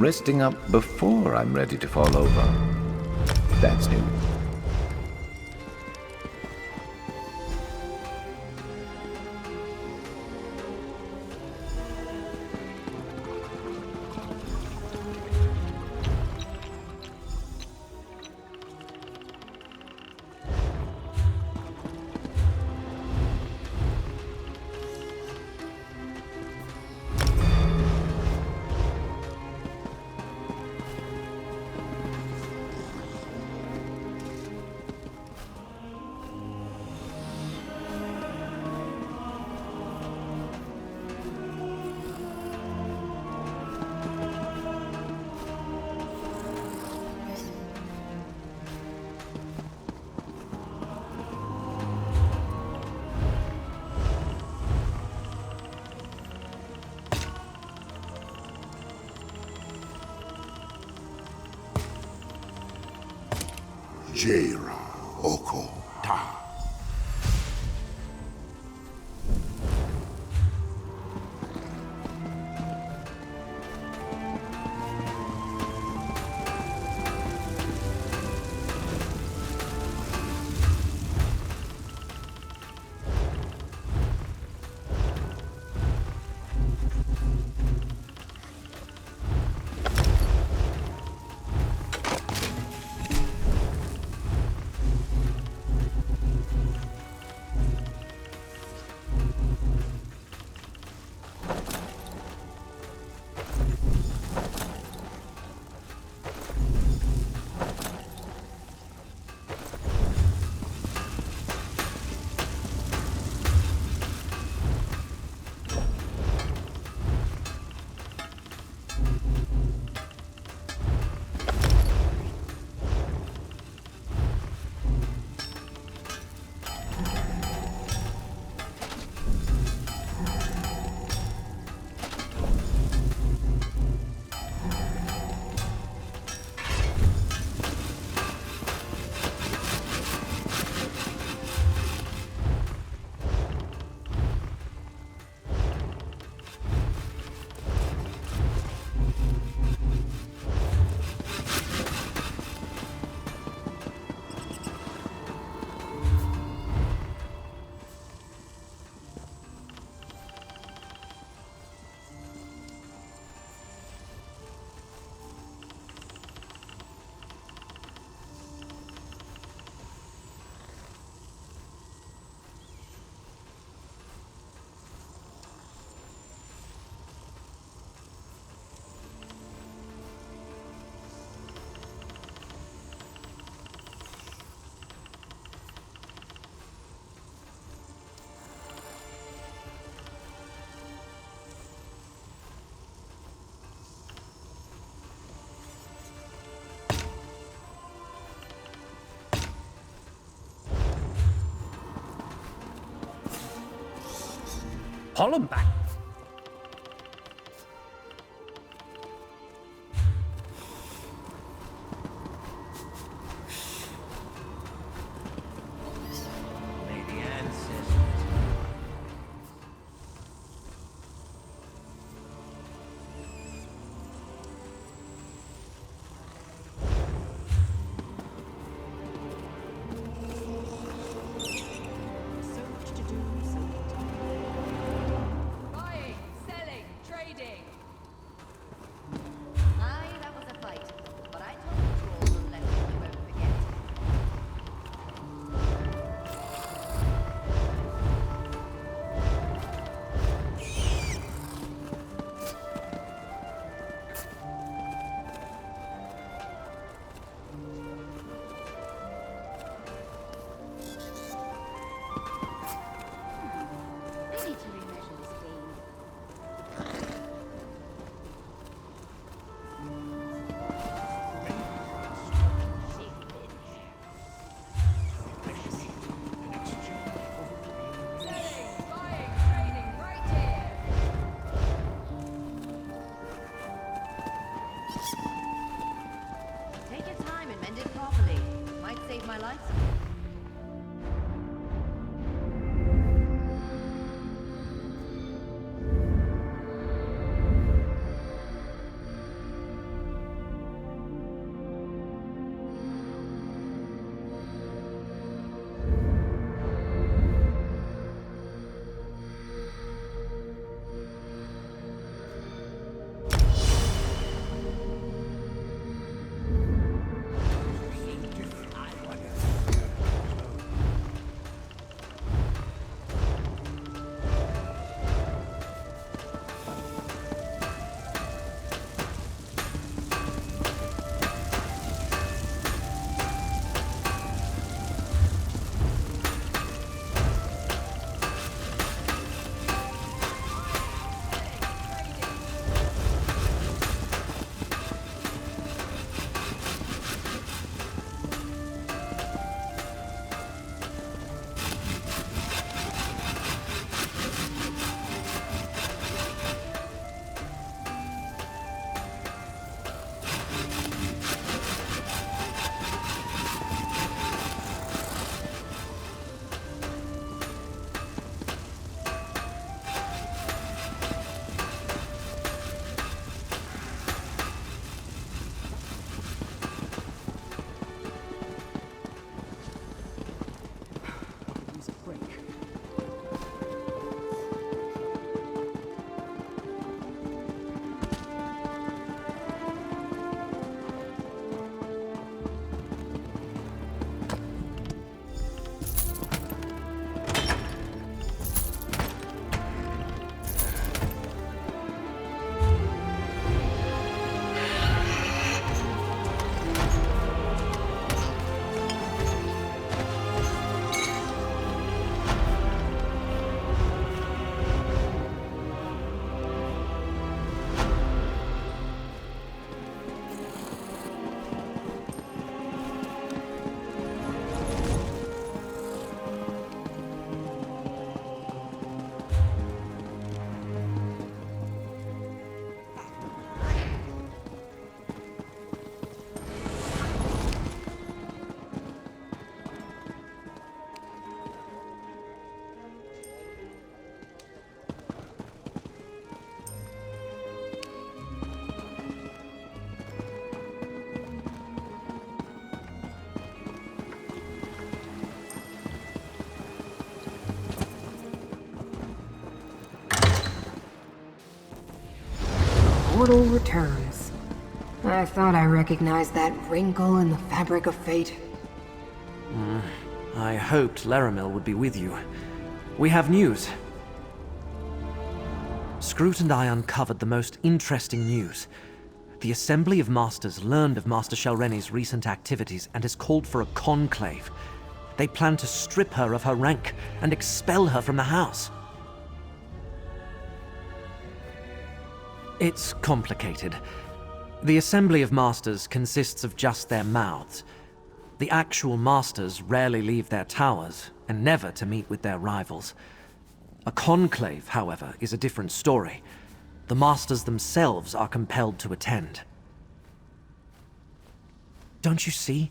resting up before I'm ready to fall over. That's new. Jaira Oko Ta. Pull him back. Lady Ancestors. So much to do, so little time. mortal returns. I thought I recognized that wrinkle in the fabric of fate. I hoped Laramil would be with you. We have news. Scroot and I uncovered the most interesting news. The Assembly of Masters learned of Master Shelreni's recent activities and has called for a conclave. They plan to strip her of her rank and expel her from the house. It's complicated. The Assembly of Masters consists of just their mouths. The actual Masters rarely leave their towers, and never to meet with their rivals. A conclave, however, is a different story. The Masters themselves are compelled to attend. Don't you see?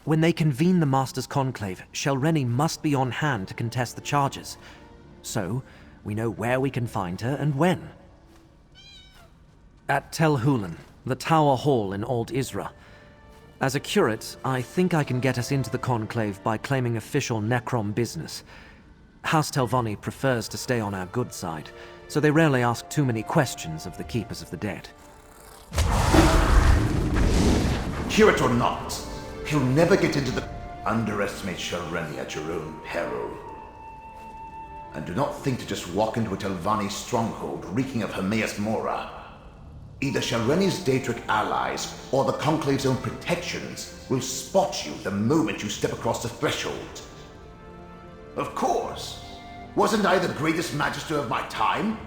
When they convene the Masters' conclave, Shelreni must be on hand to contest the charges. So, we know where we can find her and when. At Tel Hulan, the Tower Hall in Old Isra. As a curate, I think I can get us into the conclave by claiming official Necrom business. House Telvanni prefers to stay on our good side, so they rarely ask too many questions of the Keepers of the Dead. Curate or not, he'll never get into the... Underestimate Shelreni at your own peril. And do not think to just walk into a Telvanni stronghold reeking of Hermaeus Mora. Either Shelreni's Daedric allies or the Conclave's own protections will spot you the moment you step across the threshold. Of course. Wasn't I the greatest magister of my time?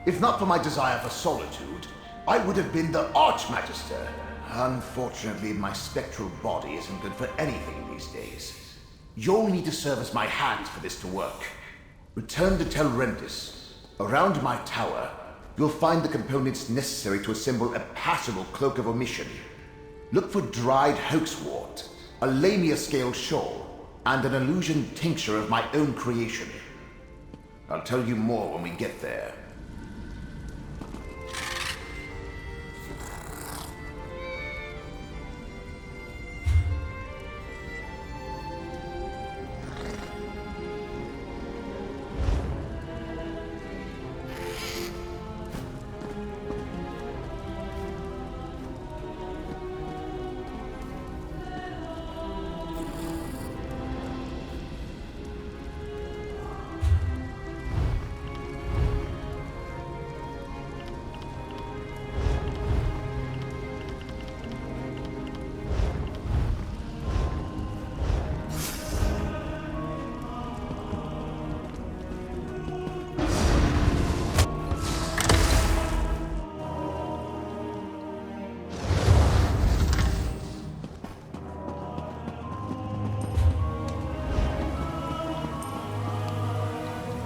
If not for my desire for solitude, I would have been the Archmagister. Unfortunately, my spectral body isn't good for anything these days. You'll need to serve as my hands for this to work. Return to Telrendis. Around my tower, you'll find the components necessary to assemble a passable Cloak of Omission. Look for dried hoaxwort, a Lamia-scale shawl, and an illusion tincture of my own creation. I'll tell you more when we get there.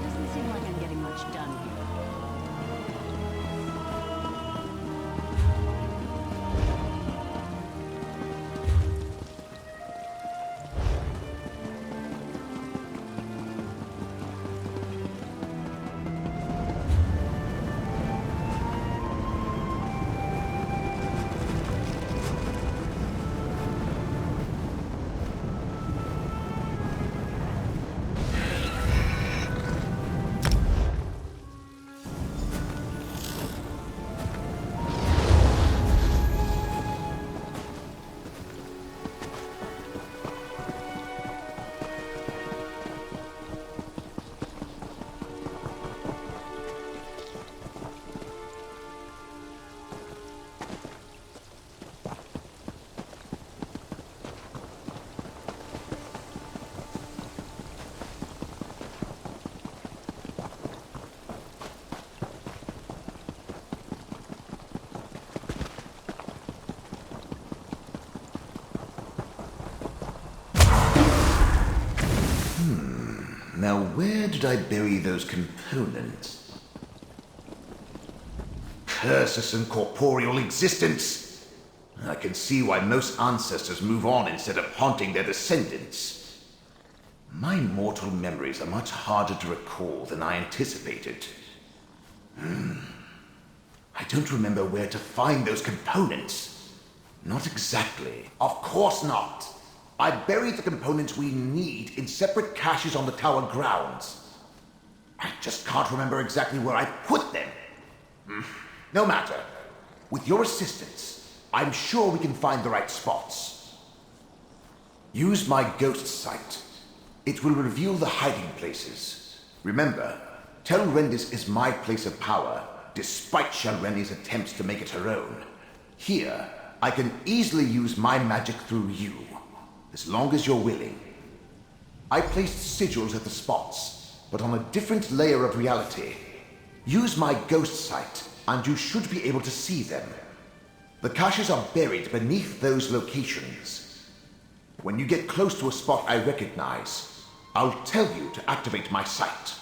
Doesn't seem like I'm getting much done here. Now, where did I bury those components? Curses and corporeal existence! I can see why most ancestors move on instead of haunting their descendants. My mortal memories are much harder to recall than I anticipated. I don't remember where to find those components. Not exactly. Of course not. I buried the components we need in separate caches on the tower grounds. I just can't remember exactly where I put them. No matter. With your assistance, I'm sure we can find the right spots. Use my ghost sight. It will reveal the hiding places. Remember, Tel Rendis is my place of power, despite Shalreni's attempts to make it her own. Here, I can easily use my magic through you, as long as you're willing. I placed sigils at the spots, but on a different layer of reality. Use my ghost sight, and you should be able to see them. The caches are buried beneath those locations. When you get close to a spot I recognize, I'll tell you to activate my sight.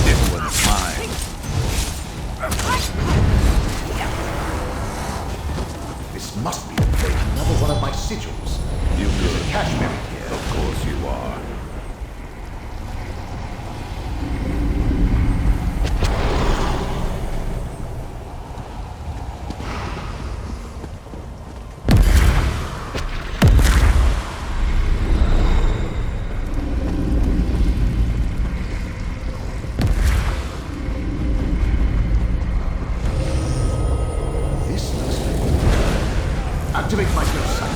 This one's mine. This must be another one of my sigils. You There's good? a cache buried here. Of course you are. This looks like... Activate my ghost sight.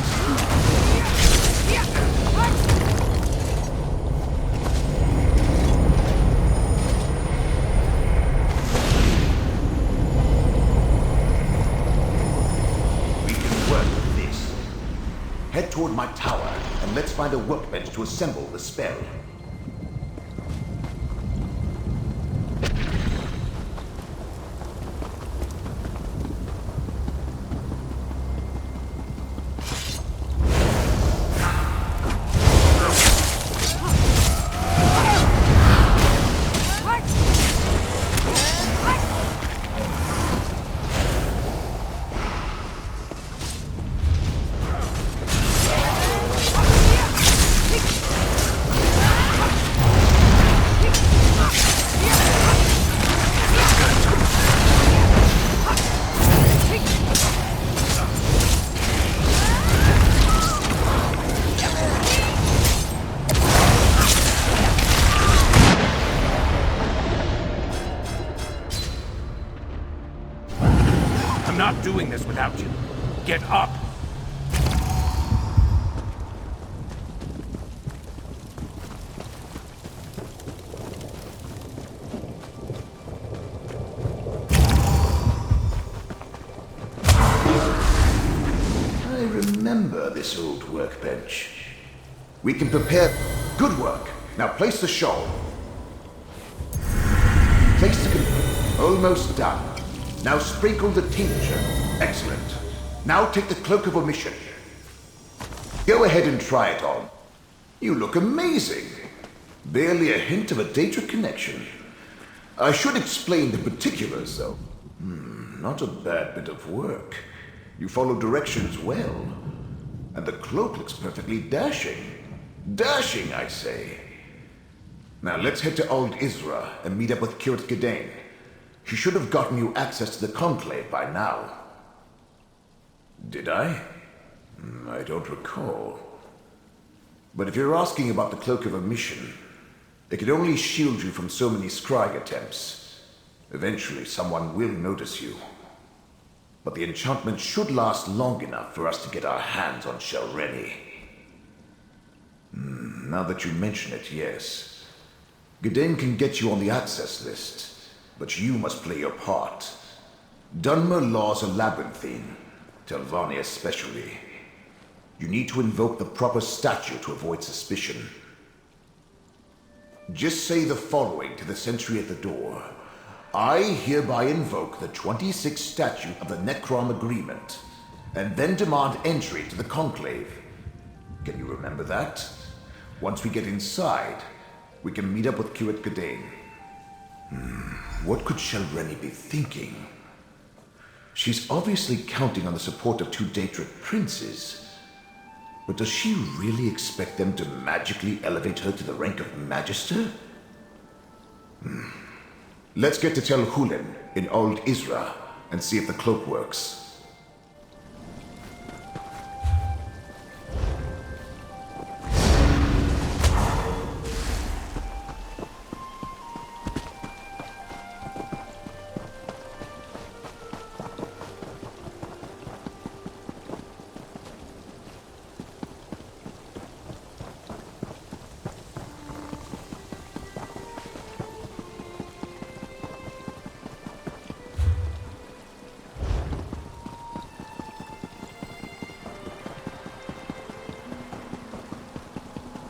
We can work with this. Head toward my tower, and let's find a workbench to assemble the spell. I'm not doing this without you. Get up! I remember this old workbench. We can prepare... Good work. Now place the shawl. Place the... Almost done. Now sprinkle the tincture. Excellent. Now take the cloak of omission. Go ahead and try it on. You look amazing. Barely a hint of a Daedric connection. I should explain the particulars, though. Not a bad bit of work. You follow directions well. And the cloak looks perfectly dashing. Dashing, I say. Now let's head to Old Isra and meet up with Kirit Gedane. She should have gotten you access to the Conclave by now. Did I? I don't recall. But if you're asking about the Cloak of Omission, it can only shield you from so many scrying attempts. Eventually, someone will notice you. But the enchantment should last long enough for us to get our hands on Shalreni. Now that you mention it, yes. Gedane can get you on the access list, but you must play your part. Dunmer laws are labyrinthine, Telvanni especially. You need to invoke the proper statue to avoid suspicion. Just say the following to the sentry at the door. I hereby invoke the 26th statute of the Necrom Agreement, and then demand entry to the Conclave. Can you remember that? Once we get inside, we can meet up with Kirit Gedane. What could Shalreni be thinking? She's obviously counting on the support of two Daedric princes. But does she really expect them to magically elevate her to the rank of Magister? Let's get to Tel Hulin in Old Isra and see if the cloak works.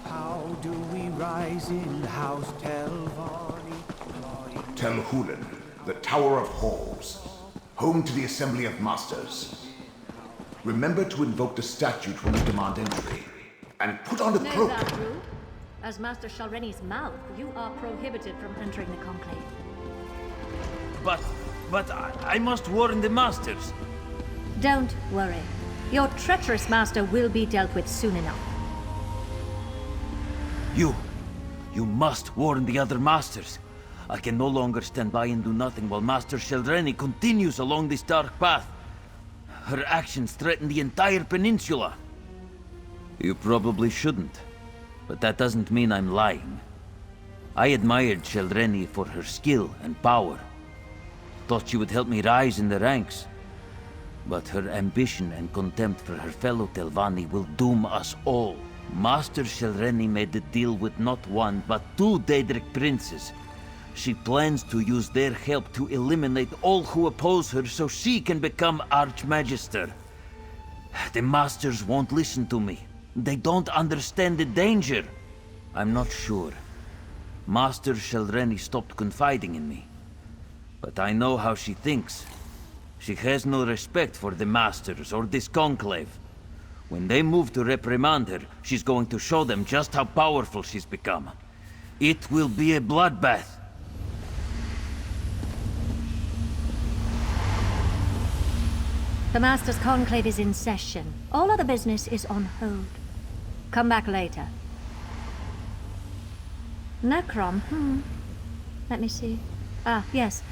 How do we rise in House Telvanni? Tel Hulin, the Tower of Halls, home to the Assembly of Masters. Remember to invoke the statute when you demand entry, and put on the Know cloak. that rule? As Master Shalreni's mouth, you are prohibited from entering the Conclave. But I must warn the masters. Don't worry. Your treacherous master will be dealt with soon enough. You must warn the other masters. I can no longer stand by and do nothing while Master Shalreni continues along this dark path. Her actions threaten the entire peninsula. You probably shouldn't, but that doesn't mean I'm lying. I admired Shalreni for her skill and power. Thought she would help me rise in the ranks. But her ambition and contempt for her fellow Telvanni will doom us all. Master Shalreni made a deal with not one, but two Daedric princes. She plans to use their help to eliminate all who oppose her so she can become Archmagister. The masters won't listen to me. They don't understand the danger. I'm not sure. Master Shalreni stopped confiding in me. But I know how she thinks. She has no respect for the masters or this conclave. When they move to reprimand her, she's going to show them just how powerful she's become. It will be a bloodbath. The Master's Conclave is in session. All other business is on hold. Come back later. Necrom, Let me see. Ah, yes.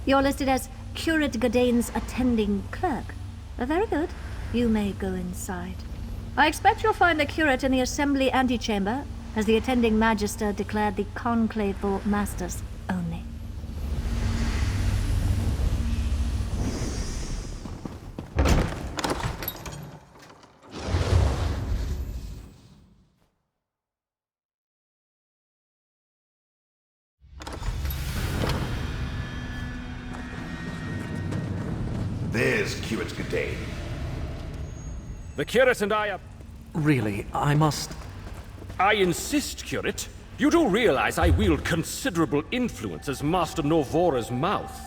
You're listed as Curate Gadane's attending clerk. Very good. You may go inside. I expect you'll find the curate in the Assembly antechamber, as the attending Magister declared the conclave for masters only. There's Curate Gadane. The curate and I are... Really, I must... I insist, curate. You do realize I wield considerable influence as Master Norvora's mouth.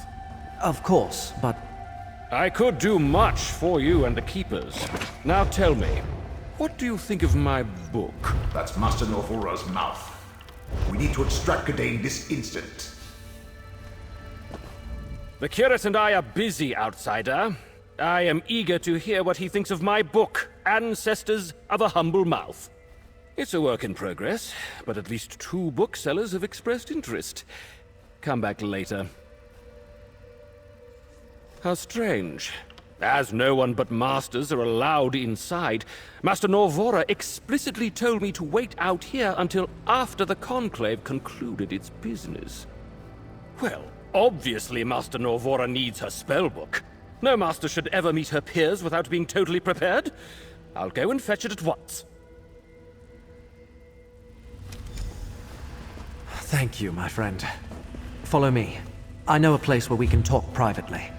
Of course, but... I could do much for you and the Keepers. Now tell me, what do you think of my book? That's Master Norvora's mouth. We need to extract Gadane this instant. The curate and I are busy, outsider. I am eager to hear what he thinks of my book, Ancestors of a Humble Mouth. It's a work in progress, but at least 2 booksellers have expressed interest. Come back later. How strange. As no one but masters are allowed inside, Master Norvora explicitly told me to wait out here until after the Conclave concluded its business. Well, obviously Master Norvora needs her spellbook. No master should ever meet her peers without being totally prepared. I'll go and fetch it at once. Thank you, my friend. Follow me. I know a place where we can talk privately.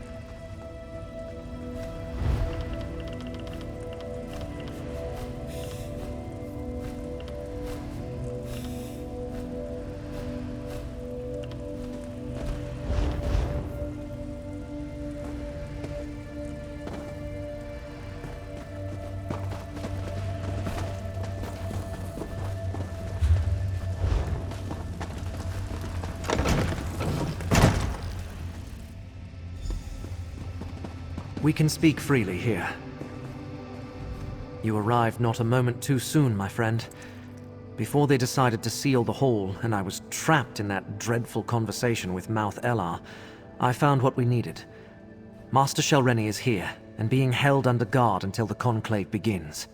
We can speak freely here. You arrived not a moment too soon, my friend. Before they decided to seal the hall, and I was trapped in that dreadful conversation with Mouth Elar, I found what we needed. Master Shelreni is here, and being held under guard until the conclave begins.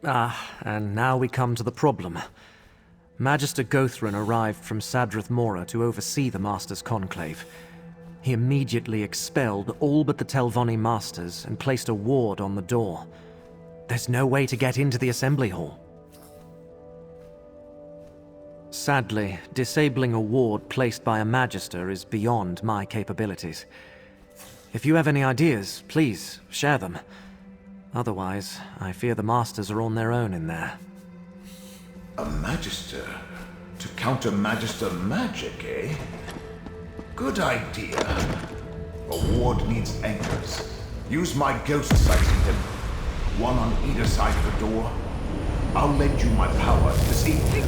And now we come to the problem. Magister Gothran arrived from Sadrith Mora to oversee the Master's conclave. He immediately expelled all but the Telvanni Masters and placed a ward on the door. There's no way to get into the assembly hall. Sadly, disabling a ward placed by a Magister is beyond my capabilities. If you have any ideas, please share them. Otherwise, I fear the Masters are on their own in there. A Magister? To counter Magister magic, eh? Good idea. A ward needs anchors. Use my ghost sighting them. One on either side of the door. I'll lend you my power this evening.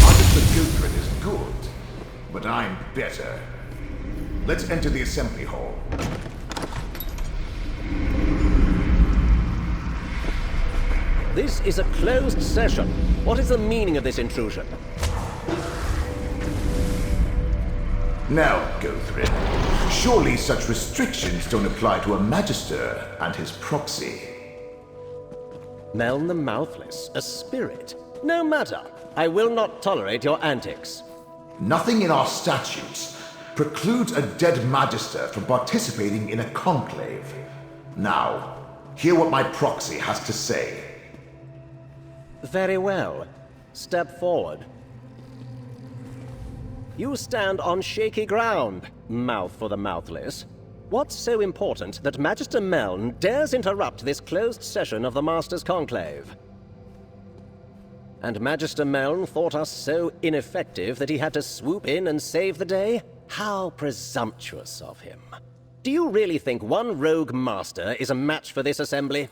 Magister Gothran is good, but I'm better. Let's enter the assembly hall. This is a closed session. What is the meaning of this intrusion? Now, Gothran, surely such restrictions don't apply to a Magister and his proxy. Meln the Mouthless, a spirit. No matter. I will not tolerate your antics. Nothing in our statutes precludes a dead Magister from participating in a conclave. Now, hear what my proxy has to say. Very well. Step forward. You stand on shaky ground, Mouth for the Mouthless. What's so important that Magister Meln dares interrupt this closed session of the Master's Conclave? And Magister Meln thought us so ineffective that he had to swoop in and save the day? How presumptuous of him. Do you really think one rogue master is a match for this assembly?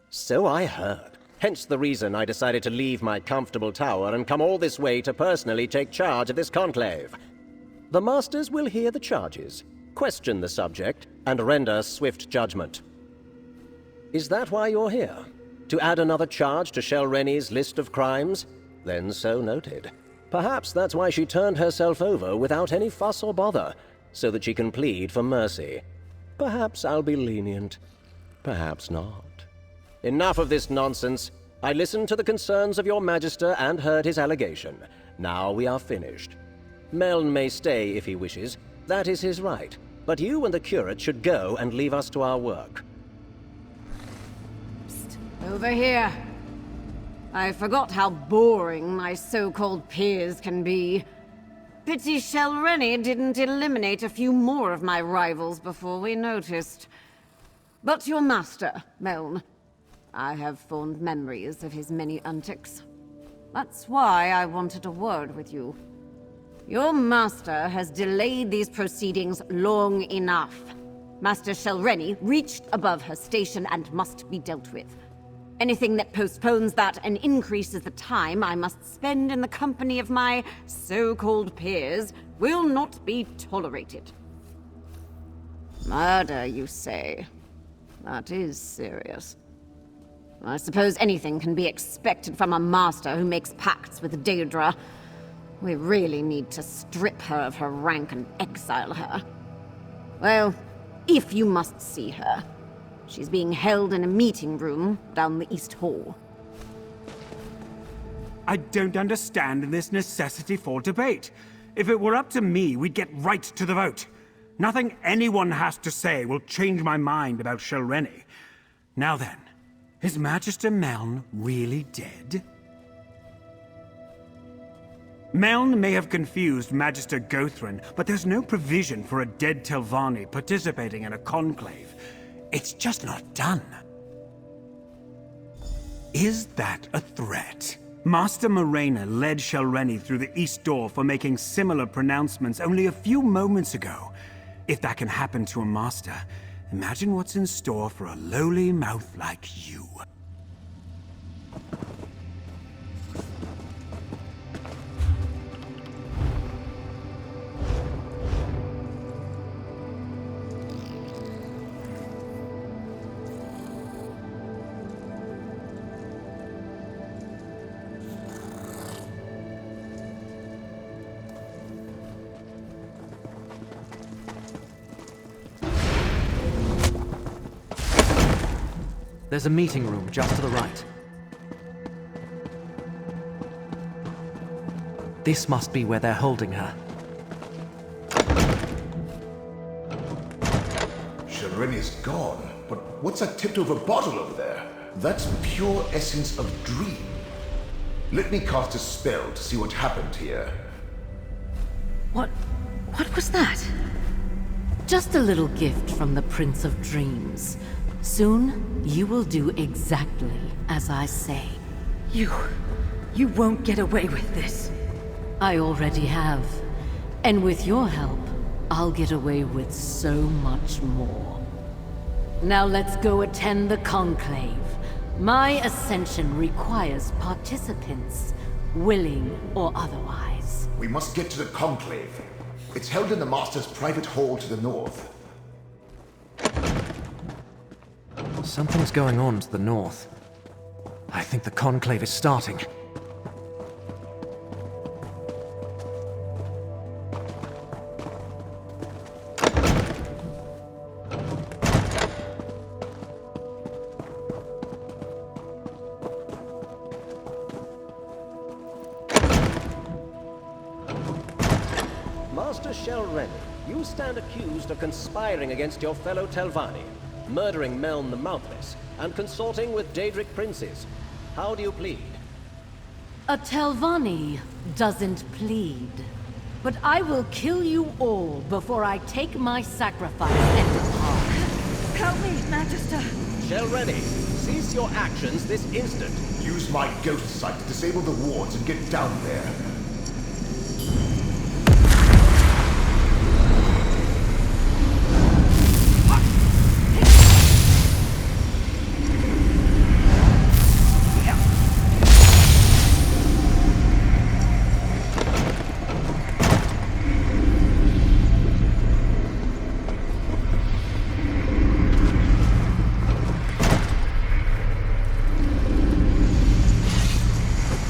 So I heard. Hence the reason I decided to leave my comfortable tower and come all this way to personally take charge of this conclave. The Masters will hear the charges, question the subject, and render swift judgment. Is that why you're here? To add another charge to Shelreni's list of crimes? Then so noted. Perhaps that's why she turned herself over without any fuss or bother, so that she can plead for mercy. Perhaps I'll be lenient. Perhaps not. Enough of this nonsense. I listened to the concerns of your Magister and heard his allegation. Now we are finished. Meln may stay if he wishes. That is his right. But you and the curate should go and leave us to our work. Psst. Over here. I forgot how boring my so-called peers can be. Pity Shelreni didn't eliminate a few more of my rivals before we noticed. But your master, Meln. I have fond memories of his many antics. That's why I wanted a word with you. Your master has delayed these proceedings long enough. Master Shelreni reached above her station and must be dealt with. Anything that postpones that and increases the time I must spend in the company of my so-called peers will not be tolerated. Murder, you say? That is serious. I suppose anything can be expected from a master who makes pacts with Daedra. We really need to strip her of her rank and exile her. Well, if you must see her. She's being held in a meeting room down the East Hall. I don't understand this necessity for debate. If it were up to me, we'd get right to the vote. Nothing anyone has to say will change my mind about Shelreni. Now then, is Magister Meln really dead? Meln may have confused Magister Gothran, but there's no provision for a dead Telvanni participating in a conclave. It's just not done. Is that a threat? Master Morena led Shelreni through the East Door for making similar pronouncements only a few moments ago. If that can happen to a master, imagine what's in store for a lowly mouth like you. There's a meeting room just to the right. This must be where they're holding her. Shalreni's gone, but what's that tipped-over bottle over there? That's pure essence of dream. Let me cast a spell to see what happened here. What was that? Just a little gift from the Prince of Dreams. Soon, you will do exactly as I say. You won't get away with this. I already have. And with your help, I'll get away with so much more. Now let's go attend the Conclave. My ascension requires participants, willing or otherwise. We must get to the Conclave. It's held in the Master's private hall to the north. Something's going on to the north. I think the Conclave is starting. Master Shalreni, you stand accused of conspiring against your fellow Telvanni, murdering Meln the Mouthless, and consorting with Daedric princes. How do you plead? A Telvanni doesn't plead. But I will kill you all before I take my sacrifice and depart. Help me, Magister! Shalreni, cease your actions this instant. Use my ghost sight to disable the wards and get down there.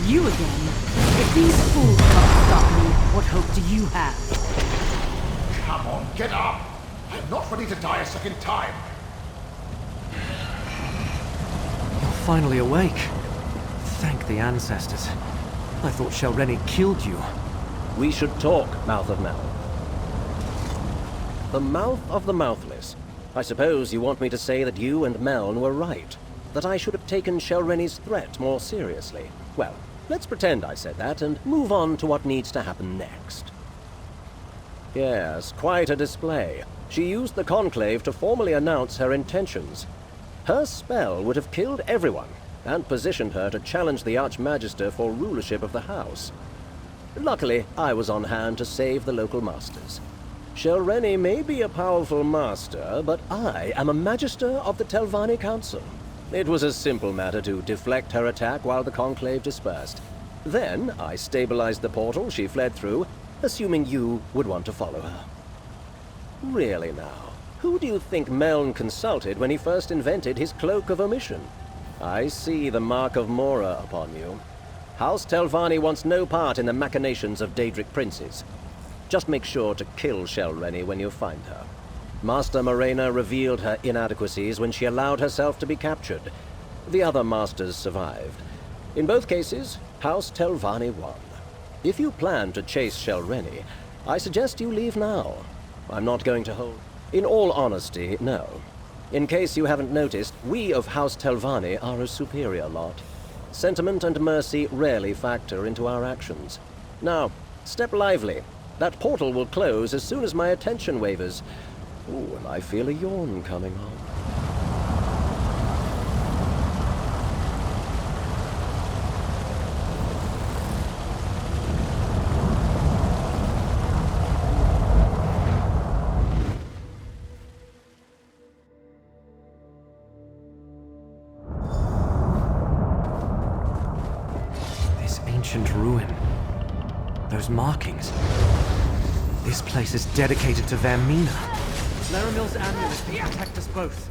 You again? If these fools can't stop me, what hope do you have? Come on, get up! I'm not ready to die a second time! You're finally awake. Thank the ancestors. I thought Shalreni killed you. We should talk, Mouth of Meln. The Mouth of the Mouthless. I suppose you want me to say that you and Meln were right. That I should have taken Shalreni's threat more seriously. Well, let's pretend I said that and move on to what needs to happen next. Yes, quite a display. She used the Conclave to formally announce her intentions. Her spell would have killed everyone, and positioned her to challenge the Archmagister for rulership of the house. Luckily, I was on hand to save the local masters. Shalreni may be a powerful master, but I am a Magister of the Telvanni Council. It was a simple matter to deflect her attack while the Conclave dispersed. Then, I stabilized the portal she fled through, assuming you would want to follow her. Really now, who do you think Meln consulted when he first invented his Cloak of Omission? I see the mark of Mora upon you. House Telvanni wants no part in the machinations of Daedric princes. Just make sure to kill Shalreni when you find her. Master Morena revealed her inadequacies when she allowed herself to be captured. The other masters survived. In both cases, House Telvanni won. If you plan to chase Shalreni, I suggest you leave now. I'm not going to hold... In all honesty, no. In case you haven't noticed, we of House Telvanni are a superior lot. Sentiment and mercy rarely factor into our actions. Now, step lively. That portal will close as soon as my attention wavers. Ooh, and I feel a yawn coming on. This ancient ruin. Those markings. This place is dedicated to Vermina. Laramil's amulet can protect us both.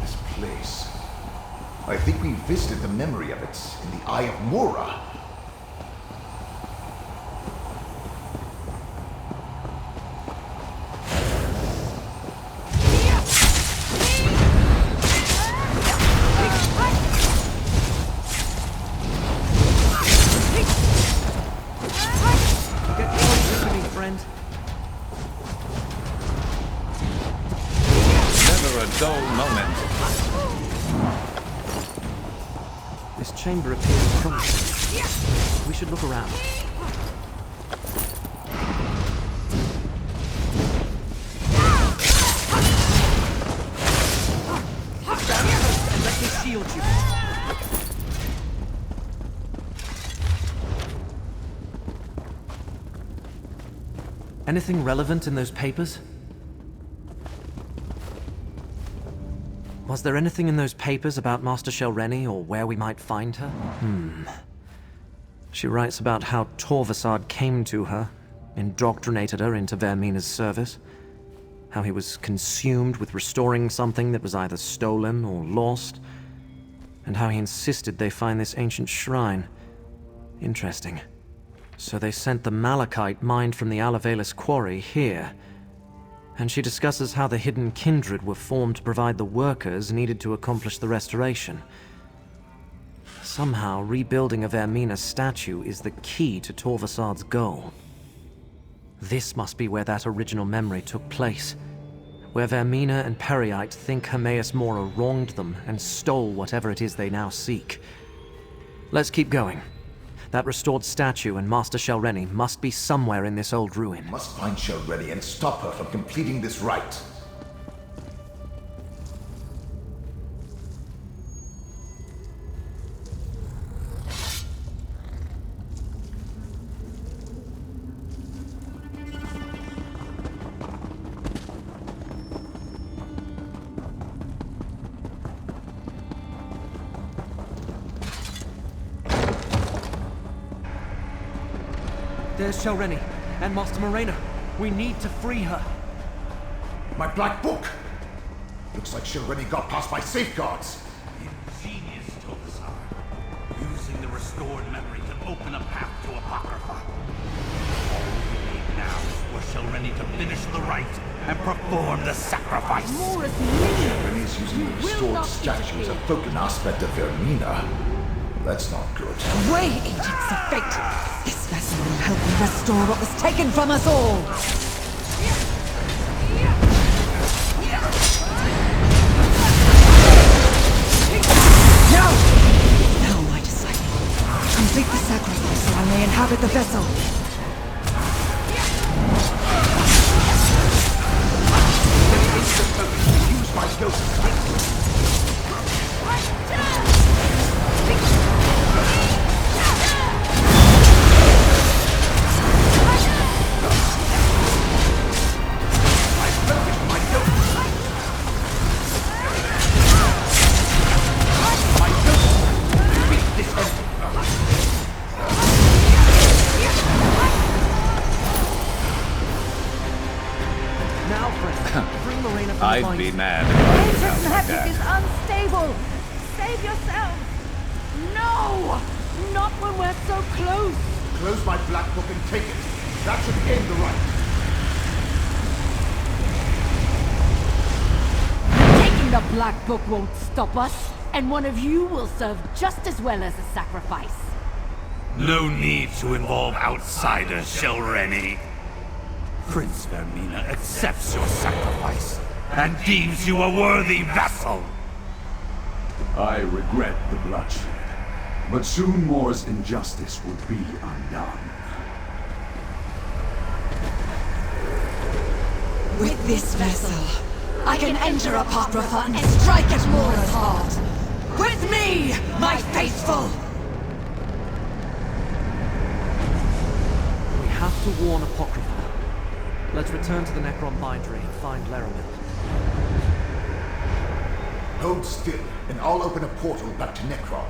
This place... I think we visited the memory of it in the Eye of Mora. This chamber appears promising. We should look around. Let me shield you. Anything relevant in those papers? Was there anything in those papers about Master Shelreni or where we might find her? She writes about how Torvasad came to her, indoctrinated her into Vermina's service, how he was consumed with restoring something that was either stolen or lost, and how he insisted they find this ancient shrine. Interesting. So they sent the malachite mined from the Alavelis quarry here, and she discusses how the hidden kindred were formed to provide the workers needed to accomplish the restoration. Somehow, rebuilding a Vermina statue is the key to Torvasad's goal. This must be where that original memory took place, where Vermina and Periite think Hermaeus Mora wronged them and stole whatever it is they now seek. Let's keep going. That restored statue and Master Shelreni must be somewhere in this old ruin. We must find Shelreni and stop her from completing this rite. There's Shelreni and Master Morena. We need to free her. My black book! Looks like Shelreni got past my safeguards. Ingenious, Torvasad. Using the restored memory to open a path to Apocrypha. All we need now is for Shelreni to finish the rite and perform the sacrifice. Shelreni is using the restored statue as a focal aspect of Vermina. That's not good. Away, agents of fate! This vessel will help me restore what was taken from us all! No! Now, my disciple, complete the sacrifice so I may inhabit the vessel. Use my ghost. I'd be mad if I was out like Magic is that. unstable! Save yourself! No! Not when we're so close! Close my black book and take it. That should end the rite. Taking the Black Book won't stop us, and one of you will serve just as well as a sacrifice. No need to involve outsiders, Shelreni. Prince Vermina accepts your sacrifice and deems you a worthy vassal. I regret the bloodshed, but soon Mor's injustice will be undone. With this vessel, I can enter Apocrypha and strike at Mora's heart. With me, my faithful! We have to warn Apocrypha. Let's return to the Necron Bindery and find Laramil. Hold still, and I'll open a portal back to Necron.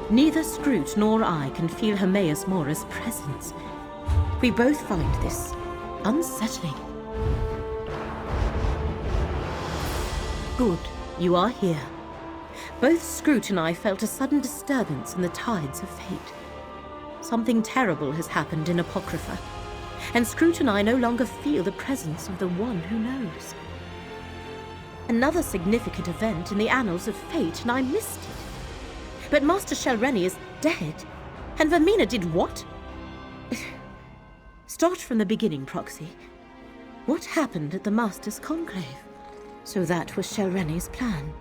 Neither Scroot nor I can feel Hermaeus Mora's presence. We both find this unsettling. Good, you are here. Both Scroot and I felt a sudden disturbance in the tides of fate. Something terrible has happened in Apocrypha, and Scroot and I no longer feel the presence of the one who knows. Another significant event in the annals of fate, and I missed it. But Master Shelreni is dead. And Vermina did what? Start from the beginning, Proxy. What happened at the Master's Conclave? So that was Shelreni's plan.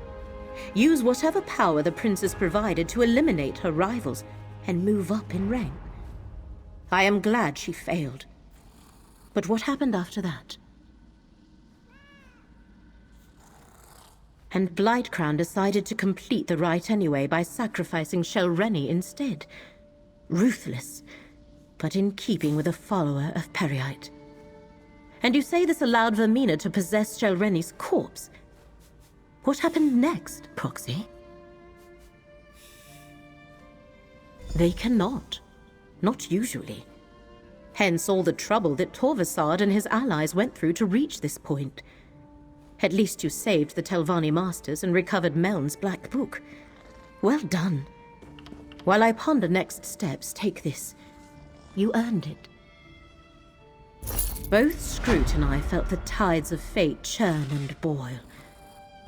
Use whatever power the Princess provided to eliminate her rivals and move up in rank. I am glad she failed. But what happened after that? And Blightcrown decided to complete the rite anyway by sacrificing Shelreni instead. Ruthless, but in keeping with a follower of Peryite. And you say this allowed Vermina to possess Shelreni's corpse. What happened next, Proxy? They cannot. Not usually. Hence all the trouble that Torvasad and his allies went through to reach this point. At least you saved the Telvanni Masters and recovered Meln's Black Book. Well done. While I ponder next steps, take this. You earned it. Both Scroot and I felt the tides of fate churn and boil.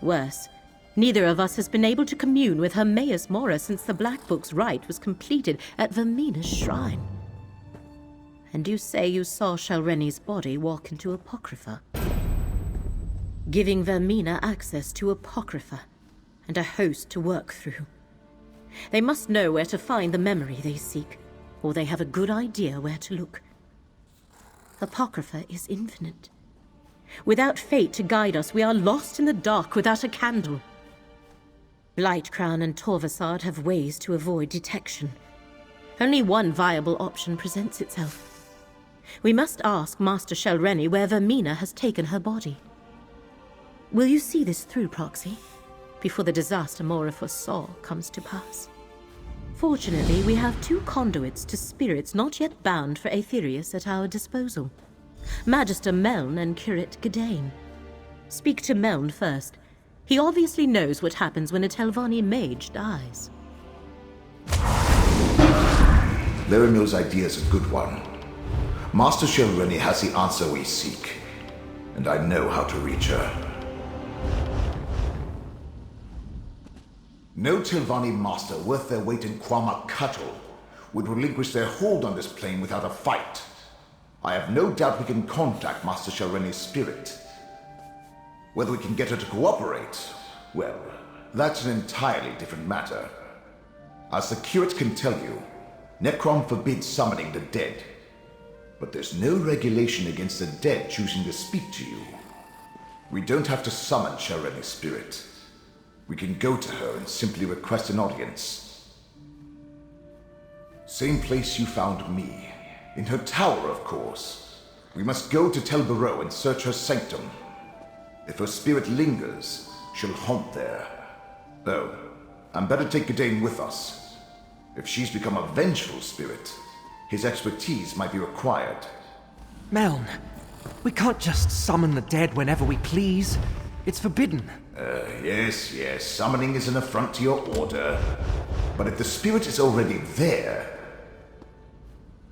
Worse, neither of us has been able to commune with Hermaeus Mora since the Black Book's rite was completed at Vermina's shrine. And you say you saw Shelreni's body walk into Apocrypha, giving Vermina access to Apocrypha and a host to work through. They must know where to find the memory they seek, or they have a good idea where to look. Apocrypha is infinite. Without fate to guide us, we are lost in the dark without a candle. Blightcrown and Torvasad have ways to avoid detection. Only one viable option presents itself. We must ask Master Shelreni where Vermina has taken her body. Will you see this through, Proxy, before the disaster Mora foresaw comes to pass? Fortunately, we have two conduits to spirits not yet bound for Aetherius at our disposal. Magister Meln and Curate Gadain. Speak to Meln first. He obviously knows what happens when a Telvanni mage dies. Laramil's idea is a good one. Master Shelreni has the answer we seek, and I know how to reach her. No Telvanni master worth their weight in Quama cattle would relinquish their hold on this plane without a fight. I have no doubt we can contact Master Shelreni's spirit. Whether we can get her to cooperate, well, that's an entirely different matter. As the curate can tell you, Necrom forbids summoning the dead. But there's no regulation against the dead choosing to speak to you. We don't have to summon Shelreni's spirit. We can go to her and simply request an audience. Same place you found me. In her tower, of course. We must go to Tel Barrow and search her sanctum. If her spirit lingers, she'll haunt there. Though, I'm better take Gadain with us. If she's become a vengeful spirit, his expertise might be required. Meln, we can't just summon the dead whenever we please. It's forbidden. Yes. Summoning is an affront to your order. But if the spirit is already there...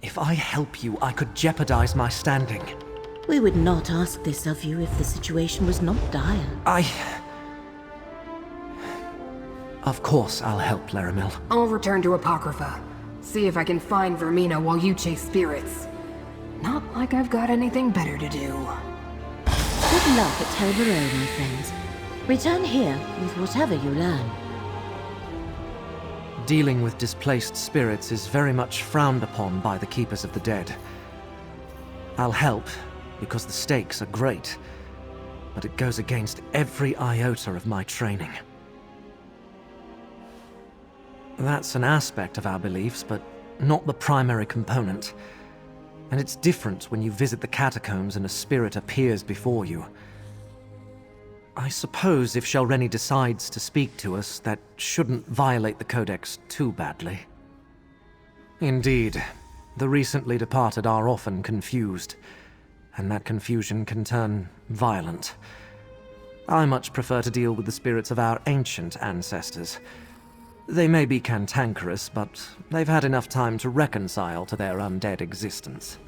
If I help you, I could jeopardize my standing. We would not ask this of you if the situation was not dire. Of course I'll help, Laramil. I'll return to Apocrypha. See if I can find Vermina while you chase spirits. Not like I've got anything better to do. Good luck at Tel Barrow, my friends. Return here with whatever you learn. Dealing with displaced spirits is very much frowned upon by the Keepers of the Dead. I'll help, because the stakes are great, but it goes against every iota of my training. That's an aspect of our beliefs, but not the primary component. And it's different when you visit the catacombs and a spirit appears before you. I suppose if Shelreni decides to speak to us, that shouldn't violate the Codex too badly. Indeed, the recently departed are often confused, and that confusion can turn violent. I much prefer to deal with the spirits of our ancient ancestors. They may be cantankerous, but they've had enough time to reconcile to their undead existence.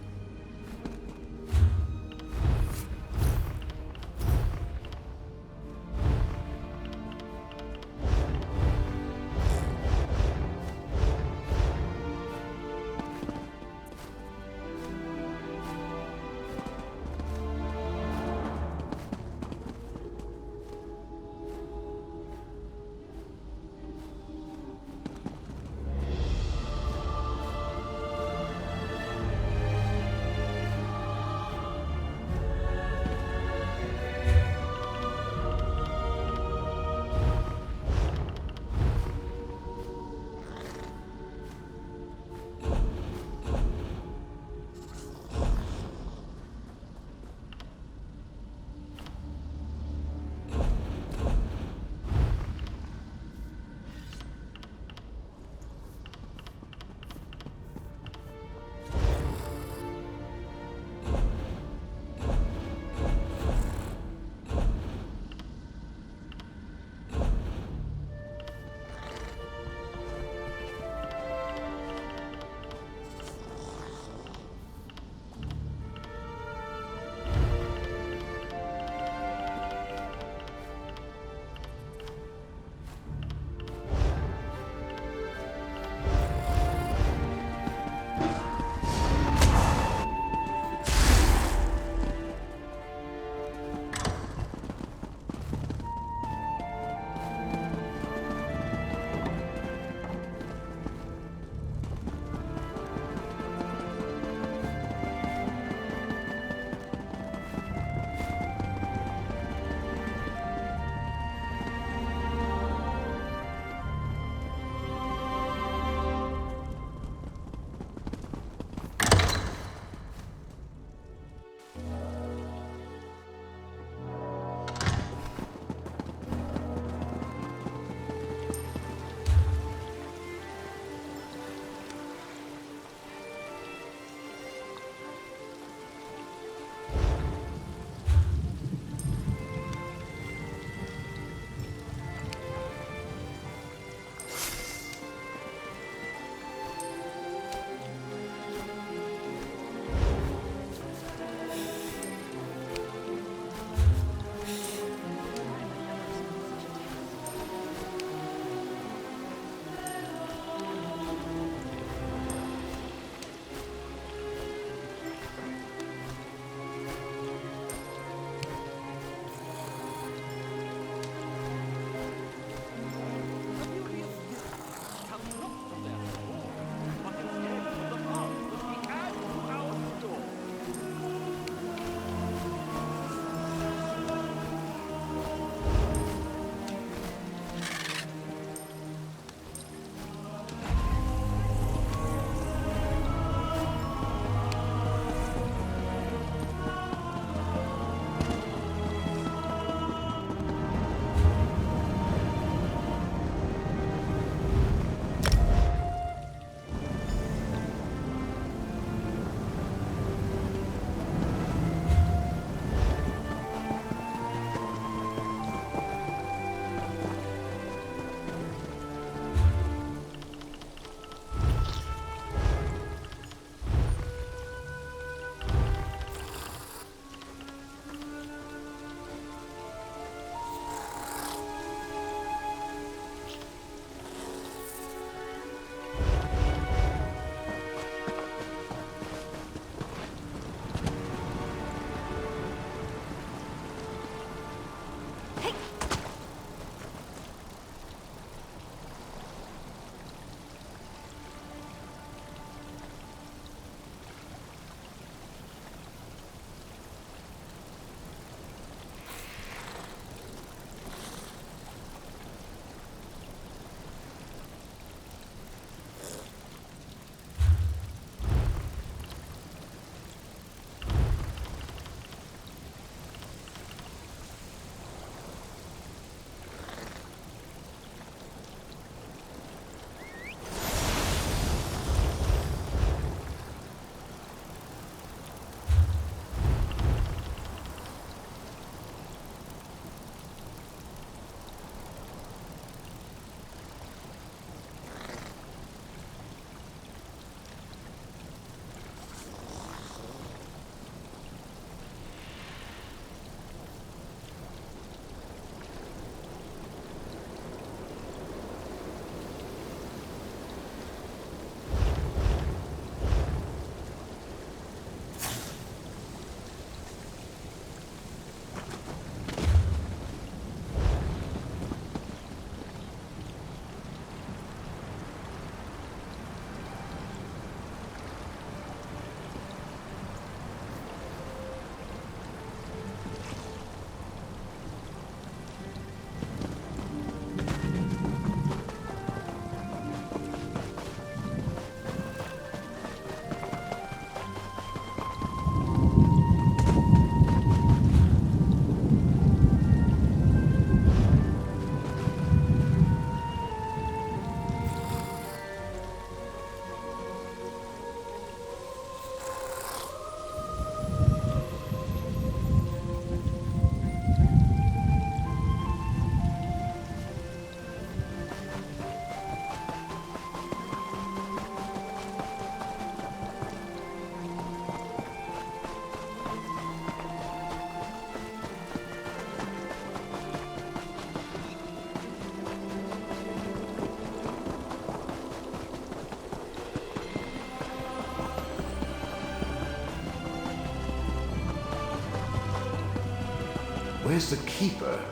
where's the Keeper?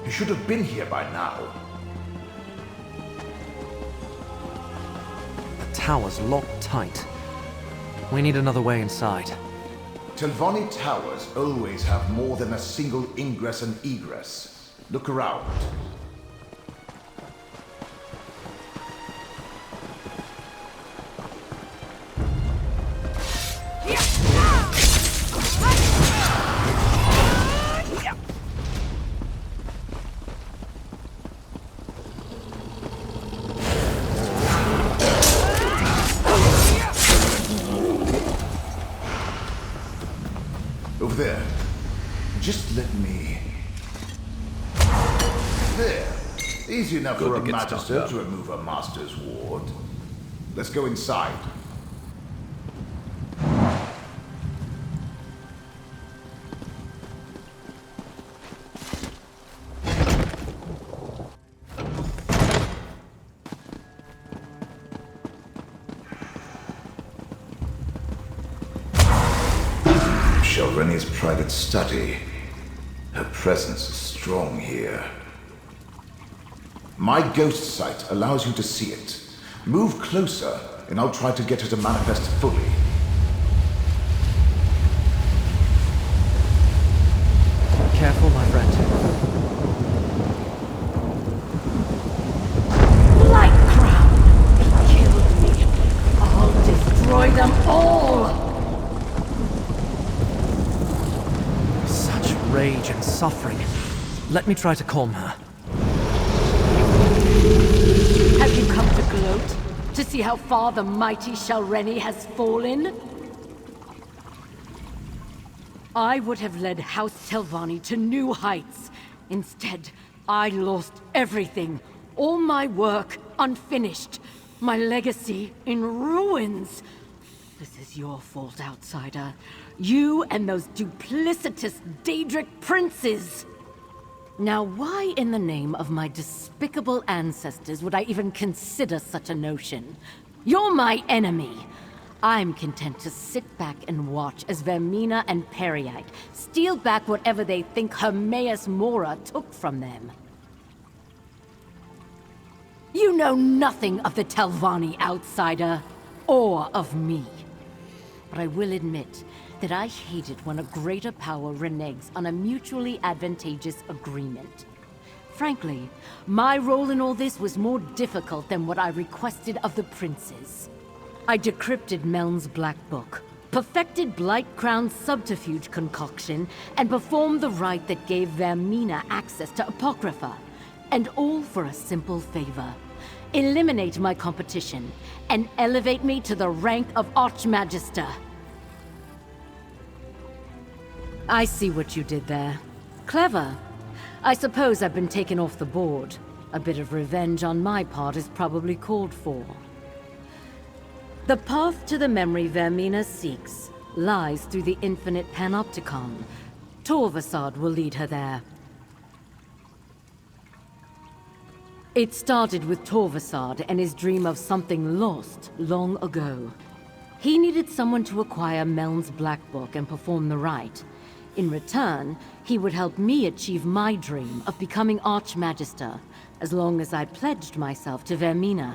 He should have been here by now. The tower's locked tight. We need another way inside. Telvanni towers always have more than a single ingress and egress. Look around. Over there. Just let me... There. Easy enough Good for to a get Magister stocked up. to remove a Master's ward. Let's go inside. Shalreni's private study. Her presence is strong here. My ghost sight allows you to see it. Move closer, and I'll try to get her to manifest fully. Careful, my friend. Light Crown! He killed me. I'll destroy them all! Such rage and suffering. Let me try to calm her. Have you come to gloat? To see how far the mighty Shalreni has fallen? I would have led House Telvanni to new heights. Instead, I lost everything. All my work unfinished. My legacy in ruins. This is your fault, outsider. You and those duplicitous Daedric princes! Now, why in the name of my despicable ancestors would I even consider such a notion? You're my enemy! I'm content to sit back and watch as Vermina and Peryite steal back whatever they think Hermaeus Mora took from them. You know nothing of the Telvanni, outsider, or of me. But I will admit that I hate it when a greater power reneges on a mutually advantageous agreement. Frankly, my role in all this was more difficult than what I requested of the princes. I decrypted Meln's Black Book, perfected Blightcrown's subterfuge concoction, and performed the rite that gave Vermina access to Apocrypha. And all for a simple favor. Eliminate my competition, and elevate me to the rank of Archmagister. I see what you did there. Clever. I suppose I've been taken off the board. A bit of revenge on my part is probably called for. The path to the memory Vermina seeks lies through the infinite Panopticon. Torvasad will lead her there. It started with Torvasad and his dream of something lost long ago. He needed someone to acquire Meln's Black Book and perform the rite. In return, he would help me achieve my dream of becoming Archmagister, as long as I pledged myself to Vermina.